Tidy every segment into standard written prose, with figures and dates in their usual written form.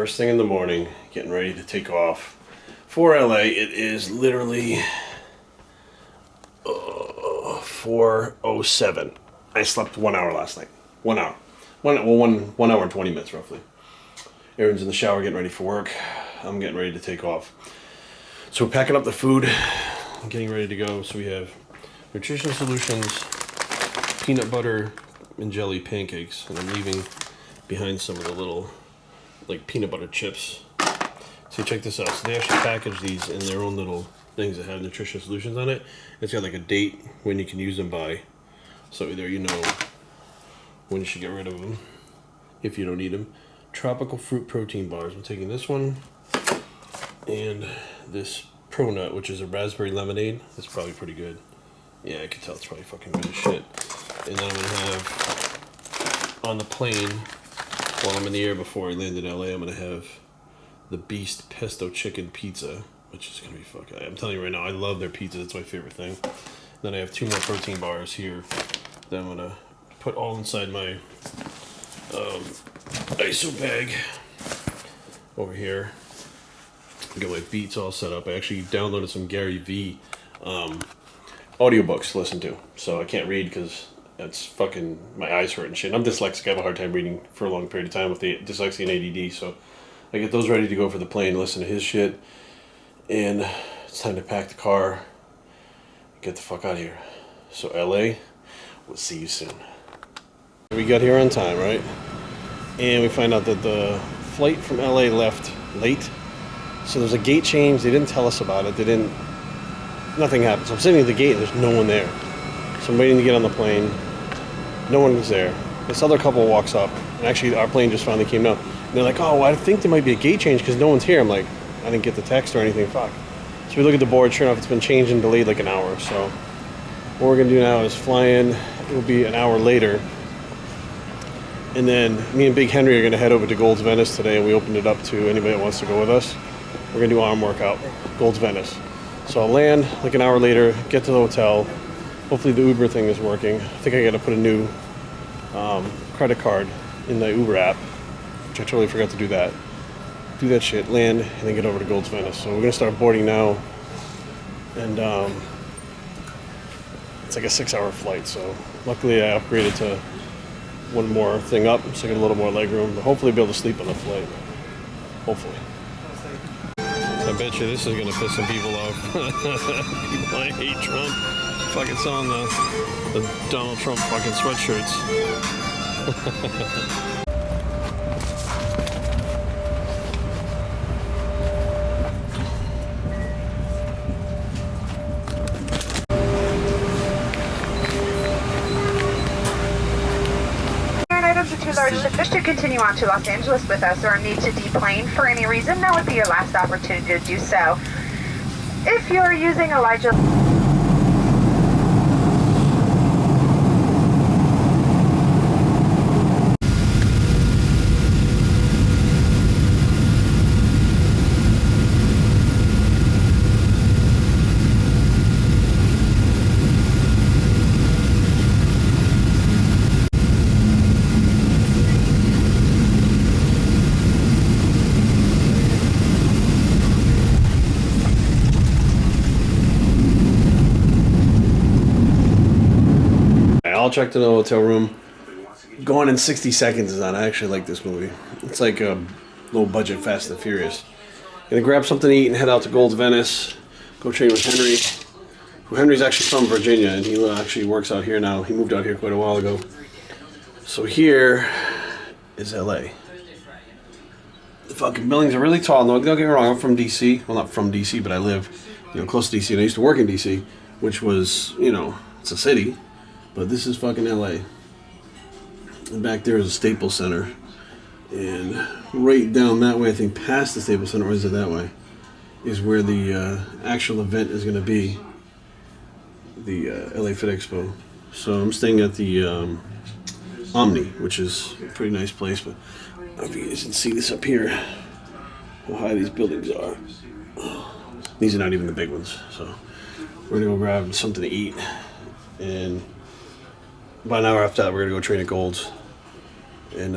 first thing in the morning, getting ready to take off for LA. It is literally 4:07. I slept 1 hour last night. 1 hour. One hour and 20 minutes roughly. Aaron's in the shower getting ready for work. I'm getting ready to take off. So we're packing up the food, getting ready to go. So we have Nutrition Solutions, peanut butter and jelly pancakes, and I'm leaving behind some of the little like peanut butter chips. So check this out. So they actually package these in their own little things that have Nutrition Solutions on it. It's got like a date when you can use them by. So either you know when you should get rid of them if you don't need them. Tropical fruit protein bars. I'm taking this one and this Pro Nut, which is a raspberry lemonade. That's probably pretty good. Yeah, I can tell it's probably fucking good as shit. And then I'm gonna have on the plane while I'm in the air before I land in LA, I'm gonna have the Beast Pesto Chicken Pizza, which is gonna be fucking. I'm telling you right now, I love their pizza. That's my favorite thing. Then I have 2 more protein bars here that I'm gonna put all inside my ISO bag over here. Got my beats all set up. I actually downloaded some Gary V audiobooks to listen to, so I can't read because that's fucking my eyes hurt and shit. I'm dyslexic. I have a hard time reading for a long period of time with the dyslexia and ADD, so I get those ready to go for the plane, listen to his shit, and it's time to pack the car, get the fuck out of here. So LA, we'll see you soon. We got here on time, right? And we find out that the flight from LA left late. So there's a gate change. They didn't tell us about it. Nothing happened. So I'm sitting at the gate and there's no one there. So I'm waiting to get on the plane. No one was there. This other couple walks up, and actually our plane just finally came down. And they're like, oh, well, I think there might be a gate change because no one's here. I'm like, I didn't get the text or anything. Fuck. So we look at the board. Sure enough, it's been changed and delayed like an hour. So what we're going to do now is fly in. It will be an hour later. And then me and Big Henry are going to head over to Gold's Venice today, and we opened it up to anybody that wants to go with us. We're going to do arm workout, Gold's Venice. So I'll land like an hour later, get to the hotel. Hopefully the Uber thing is working. I think I got to put a new credit card in the Uber app, which I totally forgot to do that. Do that shit, land, and then get over to Gold's Venice. So we're going to start boarding now. And it's like a 6-hour flight, so luckily I upgraded to one more thing up, so I get a little more leg room, but hopefully be able to sleep on the flight. Hopefully. I bet you this is going to piss some people off. People I hate Trump. Fucking selling the Donald Trump fucking sweatshirts. Wish to continue on to Los Angeles with us or need to deplane for any reason, now would be your last opportunity to do so. If you're using Elijah... I'll check to the hotel room. Going in 60 Seconds is on. I actually like this movie. It's like a low budget Fast and Furious. Gonna grab something to eat and head out to Gold's Venice. Go train with Henry. Henry's actually from Virginia and he actually works out here now. He moved out here quite a while ago. So here is LA. The fucking buildings are really tall. No, don't get me wrong, I'm from DC. Well, not from DC, but I live close to DC. And I used to work in DC, which was, it's a city. But this is fucking LA. And back there is a Staples Center. And right down that way, I think past the Staples Center, or is it that way, is where the actual event is going to be. The LA Fit Expo. So I'm staying at the Omni, which is a pretty nice place. But I don't know if you guys can see this up here, how high these buildings are. These are not even the big ones. So we're going to go grab something to eat. And about an hour after that, we're going to go train at Gold's and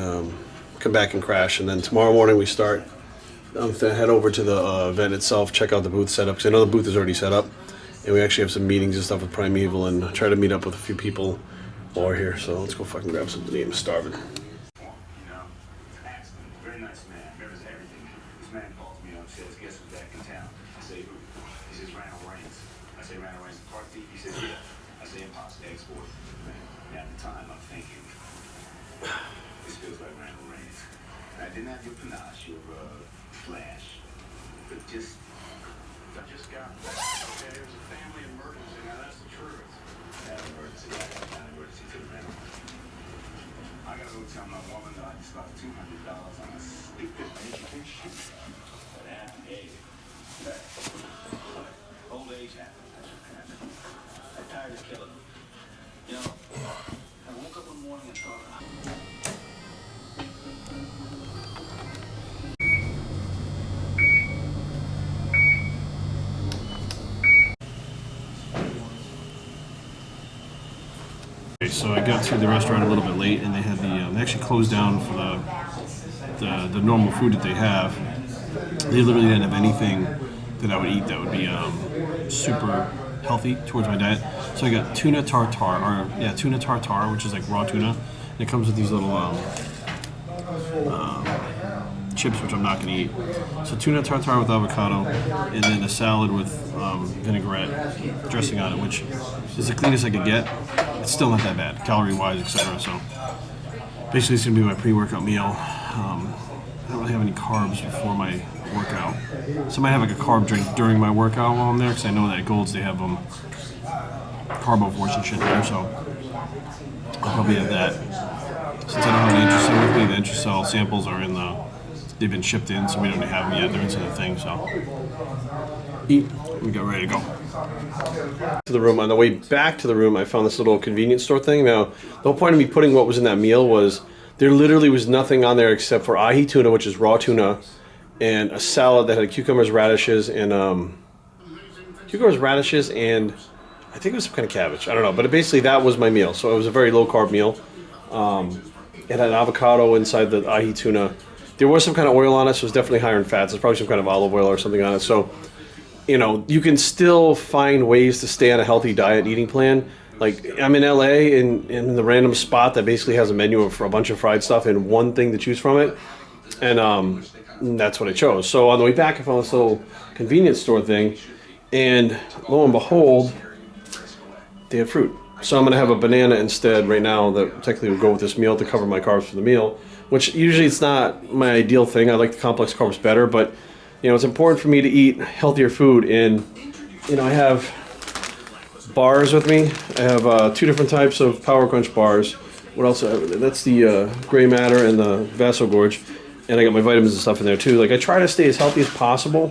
come back and crash, and then tomorrow morning we start. Head over to the event itself, check out the booth setup, because I know the booth is already set up, and we actually have some meetings and stuff with Primeval, and try to meet up with a few people while we're here. So let's go fucking grab something to eat. I'm starving. So I got to the restaurant a little bit late, and they had they actually closed down for the normal food that they have. They literally didn't have anything that I would eat that would be super healthy towards my diet. So I got tuna tartare, tuna tartare, which is like raw tuna, and it comes with these little chips, which I'm not going to eat. So tuna tartare with avocado, and then a salad with vinaigrette dressing on it, which is the cleanest I could get. It's still not that bad, calorie-wise, etc. So basically, it's going to be my pre-workout meal. I don't really have any carbs before my workout, so I might have like a carb drink during my workout while I'm there, because I know that at Gold's they have carbivores and shit there. So I'll probably have that. Since I don't have the Intracell with me, the Intracell samples are they've been shipped in, so we don't have them yet. They're into the thing, so eat. We got ready to go. To the room. On the way back to the room, I found this little convenience store thing. Now, the whole point of me putting what was in that meal was there literally was nothing on there except for ahi tuna, which is raw tuna, and a salad that had cucumbers, radishes, and I think it was some kind of cabbage. I don't know, but basically that was my meal. So it was a very low carb meal. It had avocado inside the ahi tuna. There was some kind of oil on it, so it was definitely higher in fats. There's probably some kind of olive oil or something on it. So, you know, you can still find ways to stay on a healthy diet eating plan. Like, I'm in LA in the random spot that basically has a menu of a bunch of fried stuff and one thing to choose from it. And that's what I chose. So on the way back, I found this little convenience store thing. And lo and behold, they had fruit. So I'm going to have a banana instead right now that technically would go with this meal to cover my carbs for the meal. Which usually it's not my ideal thing. I like the complex carbs better, but you know, it's important for me to eat healthier food. And you know, I have bars with me. I have 2 different types of Power Crunch bars. What else? That's the Gray Matter and the Vasogorge, and I got my vitamins and stuff in there too. Like, I try to stay as healthy as possible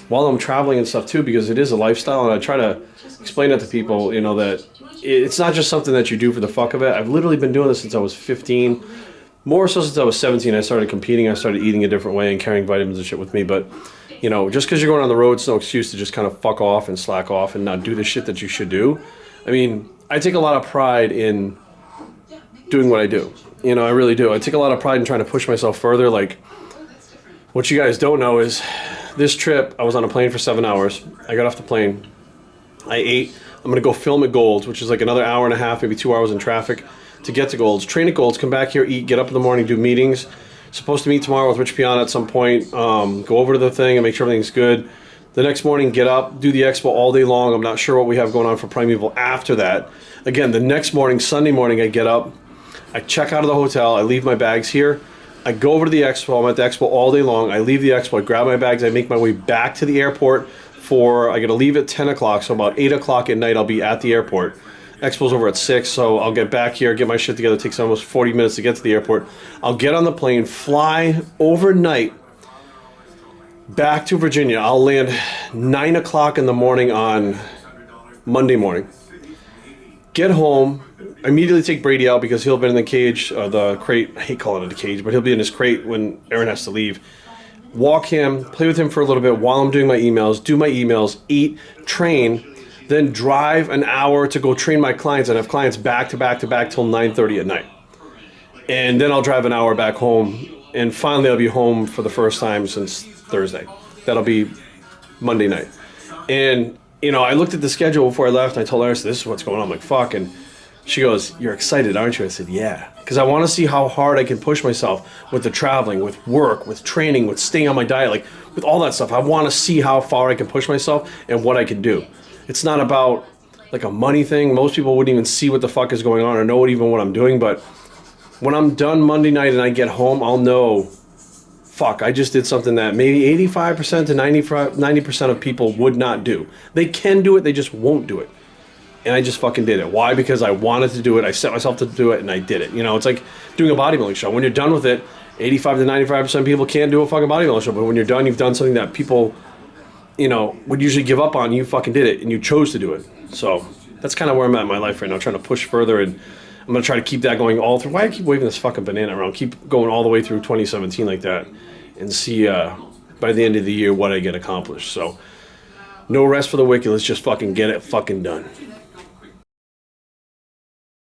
while I'm traveling and stuff too, because it is a lifestyle, and I try to explain that to people. You know, that it's not just something that you do for the fuck of it. I've literally been doing this since I was 15. More so since I was 17, I started competing. I started eating a different way and carrying vitamins and shit with me. But, you know, just because you're going on the road, it's no excuse to just kind of fuck off and slack off and not do the shit that you should do. I mean, I take a lot of pride in doing what I do. You know, I really do. I take a lot of pride in trying to push myself further. Like, what you guys don't know is this trip, I was on a plane for 7 hours. I got off the plane. I ate. I'm going to go film at Gold's, which is like another hour and a half, maybe 2 hours in traffic to get to Gold's. Train at Gold's, come back here, eat, get up in the morning, do meetings. Supposed to meet tomorrow with Rich Piana at some point. Go over to the thing and make sure everything's good. The next morning, get up, do the expo all day long. I'm not sure what we have going on for Primeval after that. Again, the next morning, Sunday morning, I get up, I check out of the hotel, I leave my bags here. I go over to the expo. I'm at the expo all day long. I leave the expo, I grab my bags, I make my way back to the airport I got to leave at 10 o'clock, so about 8 o'clock at night I'll be at the airport. Expo's over at 6, so I'll get back here, get my shit together. It takes almost 40 minutes to get to the airport. I'll get on the plane, fly overnight back to Virginia. I'll land 9 o'clock in the morning on Monday morning. Get home, immediately take Brady out because he'll be in the cage, the crate. I hate calling it a cage, but he'll be in his crate when Aaron has to leave. Walk him, play with him for a little bit while I'm doing my emails, do my emails, eat, train, then drive an hour to go train my clients and have clients back to back to back till 9:30 at night. And then I'll drive an hour back home and finally I'll be home for the first time since Thursday. That'll be Monday night. And, you know, I looked at the schedule before I left, and I told her, this is what's going on. I'm like, fuck. And she goes, you're excited, aren't you? I said, yeah. Because I want to see how hard I can push myself with the traveling, with work, with training, with staying on my diet, like, with all that stuff. I want to see how far I can push myself and what I can do. It's not about, like, a money thing. Most people wouldn't even see what the fuck is going on or know even what I'm doing. But when I'm done Monday night and I get home, I'll know, fuck, I just did something that maybe 85% to 90% of people would not do. They can do it, they just won't do it. And I just fucking did it. Why? Because I wanted to do it. I set myself to do it, and I did it. You know, it's like doing a bodybuilding show. When you're done with it, 85 to 95% of people can't do a fucking bodybuilding show. But when you're done, you've done something that people, you know, would usually give up on. You fucking did it, and you chose to do it. So that's kind of where I'm at in my life right now, trying to push further, and I'm going to try to keep that going all through. Why do I keep waving this fucking banana around? Keep going all the way through 2017 like that, and see by the end of the year what I get accomplished. So no rest for the wicked. Let's just fucking get it fucking done.